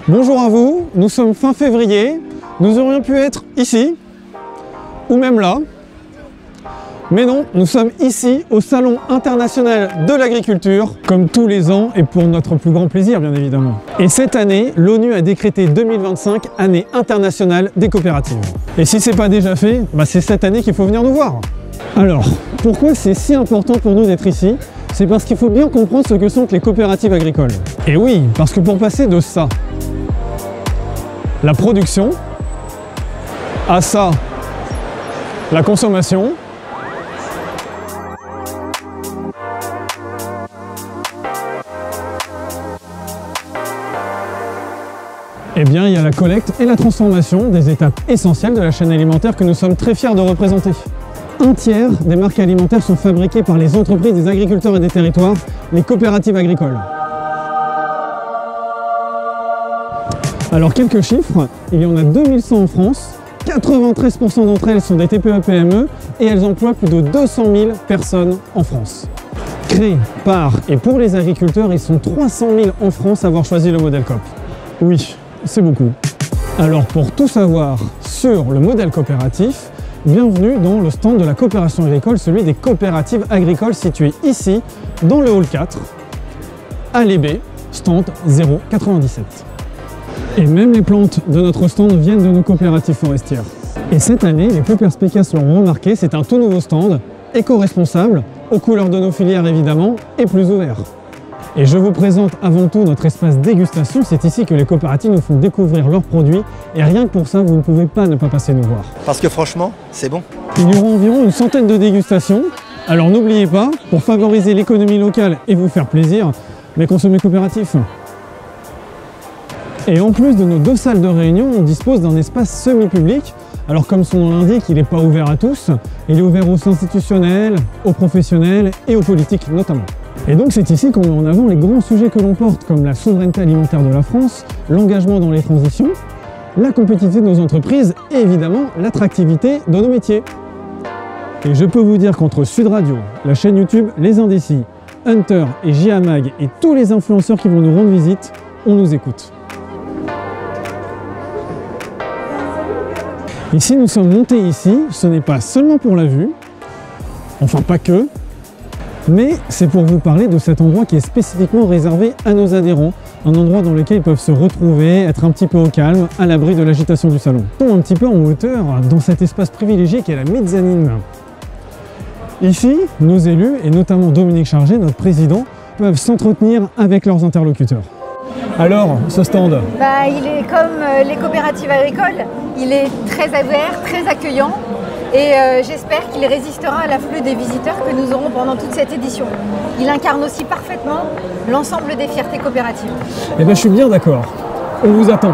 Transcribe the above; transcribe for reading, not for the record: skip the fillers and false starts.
Bonjour à vous, nous sommes fin février, nous aurions pu être ici, ou même là, mais non, nous sommes ici au Salon international de l'agriculture, comme tous les ans et pour notre plus grand plaisir bien évidemment. Et cette année, l'ONU a décrété 2025 année internationale des coopératives. Et si c'est pas déjà fait, c'est cette année qu'il faut venir nous voir. Alors, pourquoi c'est si important pour nous d'être ici? C'est parce qu'il faut bien comprendre ce que sont les coopératives agricoles. Et oui, parce que pour passer de ça, la production, à ça, la consommation, eh bien, il y a la collecte et la transformation, des étapes essentielles de la chaîne alimentaire que nous sommes très fiers de représenter. Un tiers des marques alimentaires sont fabriquées par les entreprises des agriculteurs et des territoires, les coopératives agricoles. Alors quelques chiffres, il y en a 2100 en France, 93% d'entre elles sont des TPE-PME et elles emploient plus de 200 000 personnes en France. Créés par et pour les agriculteurs, ils sont 300 000 en France à avoir choisi le modèle coop. Oui, c'est beaucoup. Alors pour tout savoir sur le modèle coopératif, bienvenue dans le stand de la coopération agricole, celui des coopératives agricoles situé ici, dans le hall 4, à l'EB, stand 097. Et même les plantes de notre stand viennent de nos coopératives forestières. Et cette année, les plus perspicaces l'ont remarqué, c'est un tout nouveau stand, éco-responsable, aux couleurs de nos filières évidemment, et plus ouvert. Et je vous présente avant tout notre espace dégustation, c'est ici que les coopératives nous font découvrir leurs produits, et rien que pour ça, vous ne pouvez pas ne pas passer nous voir. Parce que franchement, c'est bon. Il y aura environ une centaine de dégustations, alors n'oubliez pas, pour favoriser l'économie locale et vous faire plaisir, consommer coopératif. Et en plus de nos 2 salles de réunion, on dispose d'un espace semi-public. Alors comme son nom l'indique, il n'est pas ouvert à tous, il est ouvert aux institutionnels, aux professionnels et aux politiques notamment. Et donc c'est ici qu'on met en avant les grands sujets que l'on porte, comme la souveraineté alimentaire de la France, l'engagement dans les transitions, la compétitivité de nos entreprises et évidemment l'attractivité de nos métiers. Et je peux vous dire qu'entre Sud Radio, la chaîne YouTube Les Indécis, Hunter et JA Mag et tous les influenceurs qui vont nous rendre visite, on nous écoute. Et si nous sommes montés ici, ce n'est pas seulement pour la vue, enfin pas que, mais c'est pour vous parler de cet endroit qui est spécifiquement réservé à nos adhérents, un endroit dans lequel ils peuvent se retrouver, être un petit peu au calme, à l'abri de l'agitation du salon. Un petit peu en hauteur, dans cet espace privilégié qu'est la mezzanine. Ici, nos élus, et notamment Dominique Chargé, notre président, peuvent s'entretenir avec leurs interlocuteurs. Alors, ce stand? Il est comme les coopératives agricoles, il est très ouvert, très accueillant et j'espère qu'il résistera à l'afflux des visiteurs que nous aurons pendant toute cette édition. Il incarne aussi parfaitement l'ensemble des fiertés coopératives. Eh bien, je suis bien d'accord. On vous attend.